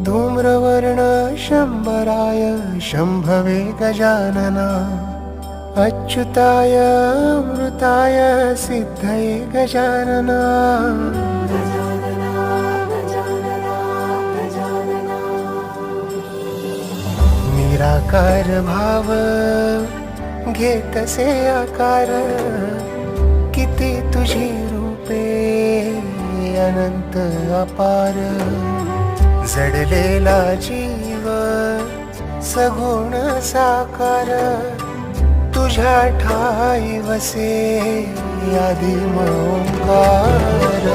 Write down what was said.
धूम्रवर्ण शंभराय शंभवे गजानना अच्युताय अमृताय सिद्धये गजानना निराकार भाव घेतसे आकार किती तुझी रूपे अनंत अपार जडलेला जीव सगुण साकार तुझ्या ठाई वसे आदिम ओंकार